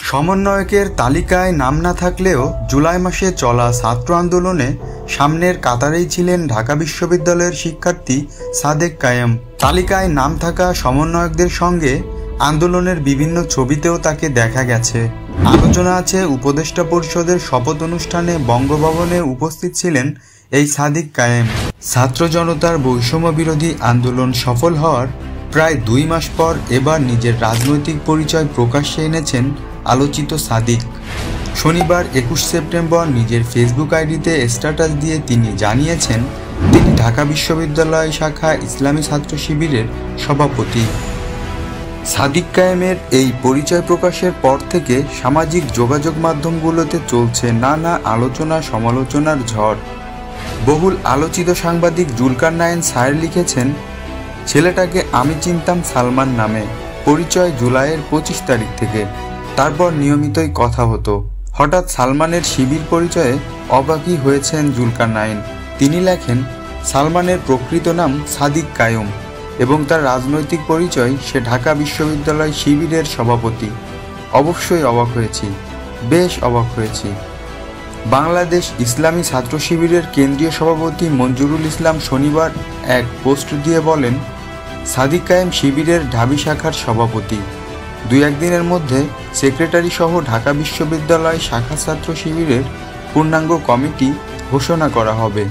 সমন্বয়কের তালিকায় নাম না থাকলেও জুলাই মাসে চলা ছাত্র আন্দোলনে সামনের কাতারেই ছিলেন ঢাকা বিশ্ববিদ্যালয়ের শিক্ষার্থী সাদেক কায়েম। তালিকায় নাম থাকা সমন্বয়কদের সঙ্গে আন্দোলনের বিভিন্ন ছবিতেও তাকে দেখা গেছে। আলোচনা আছে উপদেষ্টা পরিষদের শপথ অনুষ্ঠানে বঙ্গভবনে উপস্থিত ছিলেন এই সাদেক কায়েম। ছাত্র জনতার বৈষম্য বিরোধী আন্দোলন সফল হওয়ার প্রায় 2 মাস পর এবার নিজের রাজনৈতিক পরিচয় প্রকাশ্যে এনেছেন আলোচিত সাদেক। শনিবার 21 সেপ্টেম্বর নিজের ফেসবুক আইডিতে স্ট্যাটাস দিয়ে তিনি জানিয়েছেন তিনি ঢাকা বিশ্ববিদ্যালয় শাখা ইসলামী ছাত্র শিবিরের সভাপতি। সাদেক কায়েমের এই পরিচয় প্রকাশের পর থেকে সামাজিক যোগাযোগ মাধ্যমগুলোতে চলছে নানা আলোচনা সমালোচনার ঝড়। বহুল আলোচিত সাংবাদিক জুলকার নাইন সায়ের লিখেছেন, ছেলেটাকে আমি চিনতাম সালমান নামে, পরিচয় জুলাইয়ের 25 তারিখ থেকে, তারপর নিয়মিতই কথা হতো। হঠাৎ সালমানের শিবির পরিচয়ে অবাকই হয়েছেন জুলকার নাইন। তিনি লেখেন, সালমানের প্রকৃত নাম সাদেক কায়েম এবং তার রাজনৈতিক পরিচয় সে ঢাকা বিশ্ববিদ্যালয় শিবিরের সভাপতি। অবশ্যই অবাক হয়েছি, বেশ অবাক হয়েছি। বাংলাদেশ ইসলামী ছাত্র শিবিরের কেন্দ্রীয় সভাপতি মঞ্জুরুল ইসলাম শনিবার এক পোস্ট দিয়ে বলেন, সাদেক কায়েম শিবিরের ঢাবি শাখার সভাপতি। 2-1 দিনের মধ্যে সেক্রেটারি সহ ঢাকা বিশ্ববিদ্যালয় শাখা ছাত্র শিবিরের পূর্ণাঙ্গ কমিটি ঘোষণা করা হবে।